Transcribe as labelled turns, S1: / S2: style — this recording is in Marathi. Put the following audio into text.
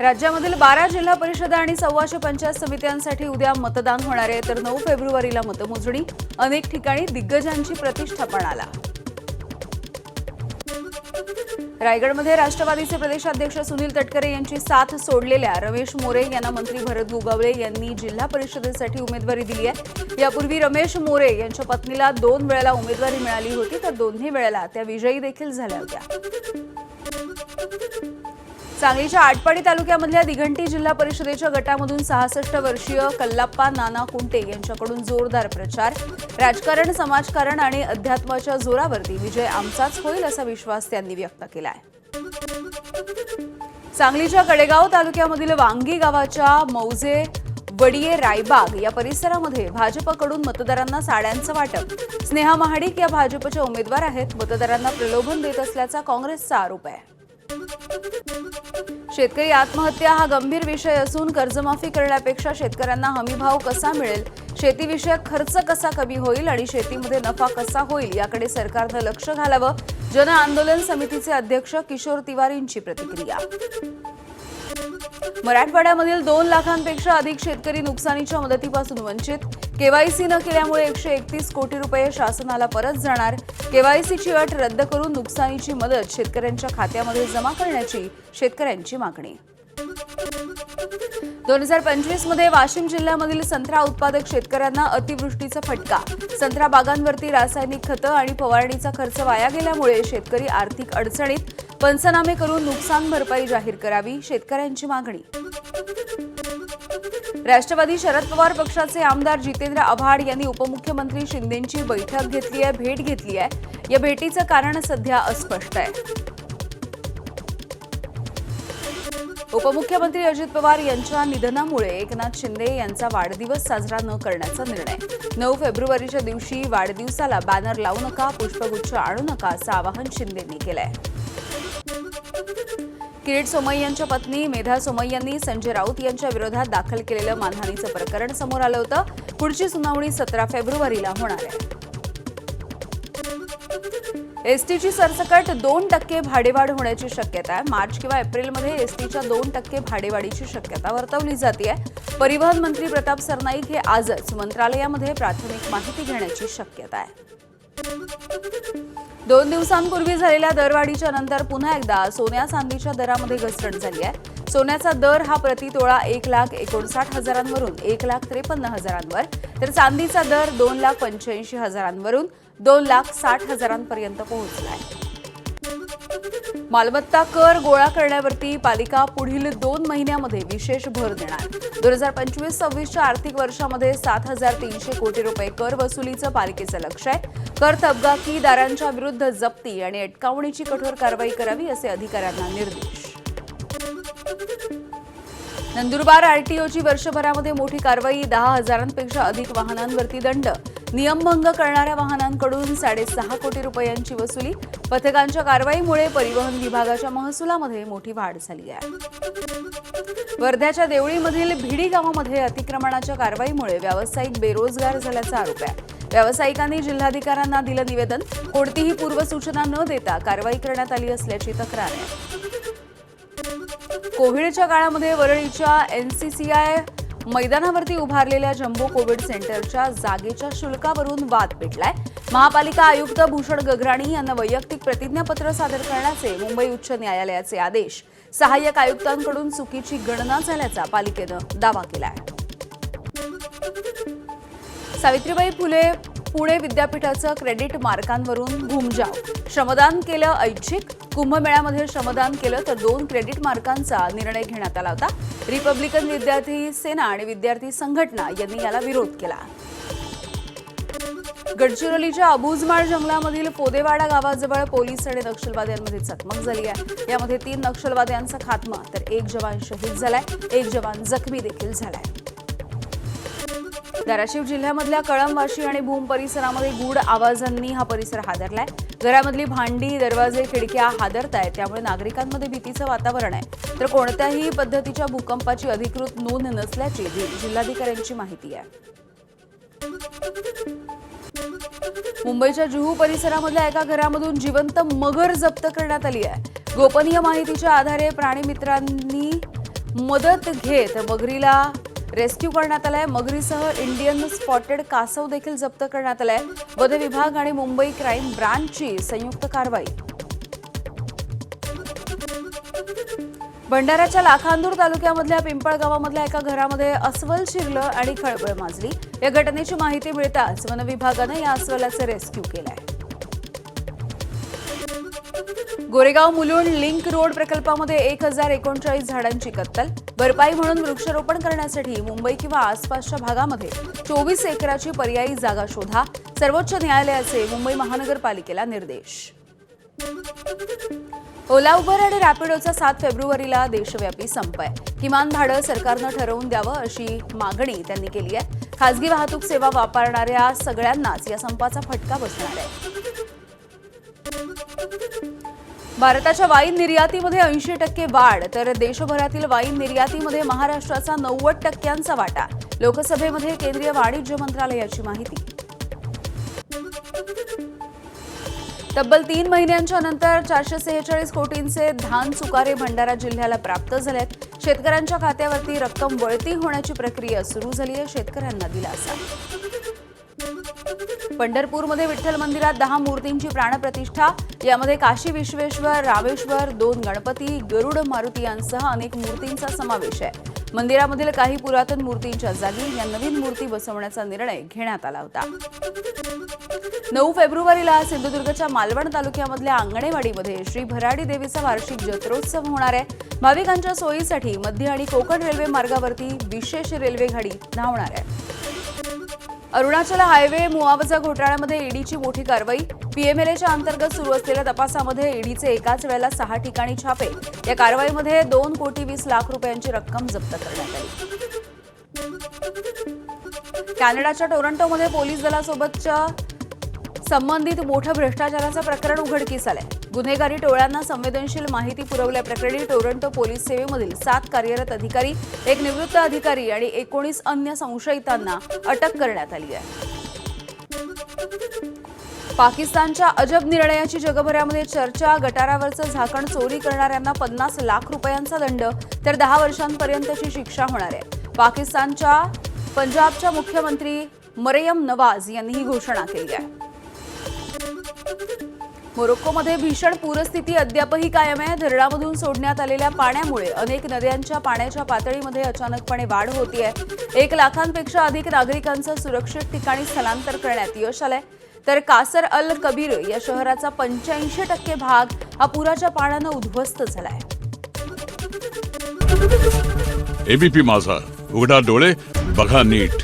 S1: राज्यामधील 12 जिल्हा परिषदा आणि 125 पंचायत समित्यांसाठी उद्या मतदान होणार आहे, तर 9 फेब्रुवारीला मतमोजणी. अनेक ठिकाणी दिग्गजांची प्रतिष्ठा पणाला. रायगडमध्ये राष्ट्रवादीचे प्रदेशाध्यक्ष सुनील तटकरे यांची साथ सोडलेल्या रमेश मोरे यांना मंत्री भरत गोगावले यांनी जिल्हा परिषदेसाठी उमेदवारी दिली आहे. यापूर्वी रमेश मोरे यांच्या पत्नीला 2 वेळेला उमेदवारी मिळाली होती, तर दोन्ही वेळेला त्या विजयी देखील झाल्या होत्या. सांगलीच्या आटपाडी तालुक्यामधल्या दिघंटी जिल्हा परिषदेच्या गटामधून 66 वर्षीय कल्लाप्पा नाना कुंटे यांच्याकडून जोरदार प्रचार. राजकारण, समाजकारण आणि अध्यात्माच्या जोरावरती विजय आमचाच होईल असा विश्वास त्यांनी व्यक्त केलाय. सांगलीच्या कडेगाव तालुक्यामधील वांगी गावाच्या मौजे वडिये रायबाग या परिसरामध्ये भाजपकडून मतदारांना साड्यांचं वाटप. स्नेहा महाडिक या भाजपच्या उमेदवार आहेत. मतदारांना प्रलोभन देत असल्याचा काँग्रेसचा आरोप आहे. शेतकरी आत्महत्या हा गंभीर विषय असून कर्जमाफी करण्यापेक्षा शेतकऱ्यांना हमीभाव कसा मिळेल, शेतीविषयक खर्च कसा कमी होईल आणि शेतीमध्ये नफा कसा होईल याकडे सरकारनं लक्ष घालावं. जन आंदोलन समितीचे अध्यक्ष किशोर तिवारींची प्रतिक्रिया. मराठवाड्यामधील 2 लाखांपेक्षा अधिक शेतकरी नुकसानीच्या मदतीपासून वंचित. केवायसी न केल्यामुळे 131 कोटी रुपये शासनाला परत जाणार. केवायसीची अट रद्द करून नुकसानीची मदत शेतकऱ्यांच्या खात्यामध्ये जमा करण्याची शेतकऱ्यांची मागणी. 2025 मध्ये वाशिम जिल्ह्यामधील संत्रा उत्पादक शेतकऱ्यांना अतिवृष्टीचा फटका. संत्रा बागांवरती रासायनिक खतं आणि फवारणीचा खर्च वाया गेल्यामुळे शेतकरी आर्थिक अडचणीत. पंचनामे करून नुकसान भरपाई जाहीर करावी, शेतकऱ्यांची मागणी. राष्ट्रवादी शरद पवार पक्षाचे आमदार जितेंद्र आव्हाड यांनी उपमुख्यमंत्री शिंदेंची बैठक घेतली आहे, भेट घेतली आहे. या भेटीचं कारण सध्या अस्पष्ट आहे. उपमुख्यमंत्री अजित पवार यांच्या निधनामुळे एकनाथ शिंदे यांचा वाढदिवस साजरा न करण्याचा निर्णय. 9 फेब्रुवारीच्या दिवशी वाढदिवसाला बॅनर लावू नका, पुष्पगुच्छ आणू नका असं आवाहन शिंदेंनी केलंय. किरीट सोमय्यांच्या पत्नी मेधा सोमय्यांनी संजय राऊत यांच्या विरोधात दाखल केलेलं मानहानीचं प्रकरण समोर आलं होतं. पुढची सुनावणी 17 फेब्रुवारीला होणार आहे. एसटीची सरसकट 2% भाडेवाढ होण्याची शक्यता आहे. मार्च किंवा एप्रिलमध्ये एसटीच्या 2% भाडेवाढीची शक्यता वर्तवली जाते. परिवहन मंत्री प्रताप सरनाईक हे आजच मंत्रालयामध्ये प्राथमिक माहिती घेण्याची शक्यता आहे. 2 दिवसांपूर्वी झालेल्या दरवाढीच्या नंतर पुन्हा एकदा सोन्या चांदीच्या दरामध्ये घसरण झाली आहे. सोन्याचा दर हा प्रतितोळा 1,59,000वरून 1,53,000वर, तर चांदीचा दर 2,85,000वरून 2,60,000पर्यंत पोहोचलाय. मालमत्ता कर गोळा करण्यावरती पालिका पुढील 2 महिन्यामध्ये विशेष भर देणार. 2025-26च्या आर्थिक वर्षामध्ये 7,300 कोटी रुपये कर वसुलीचं पालिकेचं लक्ष आहे. कर थकबाकीदारांच्या विरुद्ध जप्ती आणि अटकावणीची कठोर कारवाई करावी असे अधिकाऱ्यांना निर्देश. नंदुरबार आरटीओची वर्षभरामध्ये मोठी कारवाई. 10,000पेक्षा अधिक वाहनांवरती दंड. नियमभंग करणाऱ्या वाहनांकडून 6.5 कोटी रुपयांची वसुली. पथकांच्या कारवाईमुळे परिवहन विभागाच्या महसुलामध्ये मोठी वाढ झाली आहे. वर्ध्याच्या देवळीमधील भिडी गावामध्ये अतिक्रमणाच्या कारवाईमुळे व्यावसायिक बेरोजगार झाल्याचा आरोप आहे. व्यावसायिकांनी जिल्हाधिकाऱ्यांना दिलं निवेदन. कोणतीही पूर्वसूचना न देता कारवाई करण्यात आली असल्याची तक्रार आहे. कोविडच्या काळामध्ये वरळीच्या एनसीसीआय मैदानावरती उभारलेल्या जम्बो कोविड सेंटरच्या जागेच्या शुल्कावरून वाद पेटलाय. महापालिका आयुक्त भूषण गगराणी यांना वैयक्तिक प्रतिज्ञापत्र सादर करण्याचे मुंबई उच्च न्यायालयाचे आदेश. सहाय्यक आयुक्तांकडून चुकीची गणना झाल्याचा पालिकेनं दावा केलाय. सावित्रीबाई फुले पुणे विद्यापीठाचं क्रेडिट मार्कांवरून घुमजाव. श्रमदान केलं ऐच्छिक. कुंभमेळ्यामध्ये श्रमदान केलं तर 2 क्रेडिट मार्कांचा निर्णय घेण्यात आला होता. रिपब्लिकन विद्यार्थी सेना आणि विद्यार्थी संघटना यांनी याला विरोध केला. गडचिरोलीच्या अबुजमाळ जंगलामधील पोदेवाडा गावाजवळ पोलीस आणि नक्षलवाद्यांमध्ये चकमक झाली आहे. यामध्ये 3 नक्षलवाद्यांचा खात्मा, तर 1 जवान शहीद झालाय. 1 जवान जखमी देखील झालाय. धाराशिव जिल्ह्यामधल्या कळमवाशी आणि भूम परिसरामध्ये गूढ आवाजांनी हा परिसर हादरलाय. घरामधली भांडी, दरवाजे, खिडक्या हादरतायत. त्यामुळे नागरिकांमध्ये भीतीचं वातावरण आहे. तर कोणत्याही पद्धतीच्या भूकंपाची अधिकृत नोंद नसल्याची जिल्हाधिकाऱ्यांची माहिती आहे. मुंबईच्या जुहू परिसरामधल्या एका घरामधून जिवंत मगर जप्त करण्यात आली आहे. गोपनीय माहितीच्या आधारे प्राणीमित्रांनी मदत घेत मगरीला रेस्क्यू करण्यात आलाय। मगरीसह इंडियन स्पॉटेड कासव देखील जप्त करण्यात आलाय। वन विभाग आणि मुंबई क्राईम ब्रांचची संयुक्त कारवाई। भंडाऱ्याच्या लाखांदूर तालुक्यामधल्या पिंपळगावामधल्या एका घरामध्ये अस्वल शिरलं आणि खळबळ माजली। या घटनेची माहिती मिळताच वन विभागानं या अस्वलाचे रेस्क्यू केलंय। गोरेगाव मुलुंड लिंक रोड प्रकल्पामध्ये 1039 झाडांची कत्तल। भरपाई म्हणून वृक्षारोपण करण्यासाठी मुंबई किंवा आसपासच्या भागामध्ये 24 एकराची पर्यायी जागा शोधा। सर्वोच्च न्यायालयाचे मुंबई महानगरपालिकेला निर्देश। ओला उबर आणि रॅपिडोचा 7 फेब्रुवारीला देशव्यापी संप आहे। किमान भाडं सरकारनं ठरवून द्यावं अशी मागणी त्यांनी केली आहे। खासगी वाहतूक सेवा वापरणाऱ्या सगळ्यांनाच या संपाचा फटका बसणार आहे। भारताच्या वाईन निर्यातीमध्ये 80% वाढ, तर देशभरातील वाईन निर्यातीमध्ये महाराष्ट्राचा 90% वाटा। लोकसभेमध्ये केंद्रीय वाणिज्य मंत्रालयाची माहिती। तब्बल 3 महिन्यांच्या नंतर 446 कोटींचे धान चुकारे भंडारा जिल्ह्याला प्राप्त झालेत। शेतकऱ्यांच्या खात्यावरती रक्कम वळती होण्याची प्रक्रिया सुरू झाली आहे। शेतकऱ्यांना दिलासा। पंढरपूरमध्ये विठ्ठल मंदिरात 10 मूर्तींची प्राणप्रतिष्ठा। यामध्ये काशी विश्वेश्वर, रामेश्वर, 2 गणपती, गरुड मारुती यांसह अनेक मूर्तींचा समावेश आहे। मंदिरामधील काही पुरातन मूर्तींच्या जागी या नवीन मूर्ती बसवण्याचा निर्णय घेण्यात आला होता। 9 फेब्रुवारीला सिंधुदुर्गच्या मालवण तालुक्यामधल्या अंगणेवाडीमध्ये श्री भराडी देवीचा वार्षिक जत्रोत्सव होणार आहे। भाविकांच्या सोयीसाठी मध्य आणि कोकण रेल्वे मार्गावरती विशेष रेल्वे गाडी धावणार आहे। अरुणाचल हायवे मुआवजा घोटाळ्यामध्ये ईडीची मोठी कारवाई। पीएमएलएच्या अंतर्गत सुरू असलेल्या तपासामध्ये ईडीचे एकाच वेळेला 6 ठिकाणी छापे। या कारवाईमध्ये 2,20,00,000 रुपयांची रक्कम जप्त करण्यात आली। कॅनडाच्या टोरंटोमध्ये पोलीस दलासोबतच्या संबंधित मोठं भ्रष्टाचाराचं प्रकरण उघडकीस आलंय। गुन्हेगारी टोळ्यांना संवेदनशील माहिती पुरवल्याप्रकरणी टोरंटो पोलीस सेवेमधील 7 कार्यरत अधिकारी, 1 निवृत्त अधिकारी आणि 19 अन्य संशयितांना अटक करण्यात आली आहे। पाकिस्तानच्या अजब निर्णयाची जगभरामध्ये चर्चा। गटारावरचं झाकण चोरी करणाऱ्यांना 50 लाख रुपयांचा दंड, तर 10 वर्षांपर्यंतची शिक्षा होणार आहे। पाकिस्तानच्या पंजाबच्या मुख्यमंत्री मरियम नवाज यांनी ही घोषणा केली आहे। मोरोक्कोमध्ये भीषण पूरस्थिती अद्यापही कायम आहे। धरणामधून सोडण्यात आलेल्या पाण्यामुळे अनेक नद्यांच्या पाण्याच्या पातळीमध्ये अचानकपणे वाढ होतीये। 1 लाखांपेक्षा अधिक नागरिकांचं सुरक्षित ठिकाणी स्थलांतर करण्यात यश आलंय, तर कासर अल कबीर या शहराचा 85% भाग हा पुराच्या पाण्यानं उद्ध्वस्त झालाय।
S2: एबीपी माझा, उघडा डोळे बघा नीट।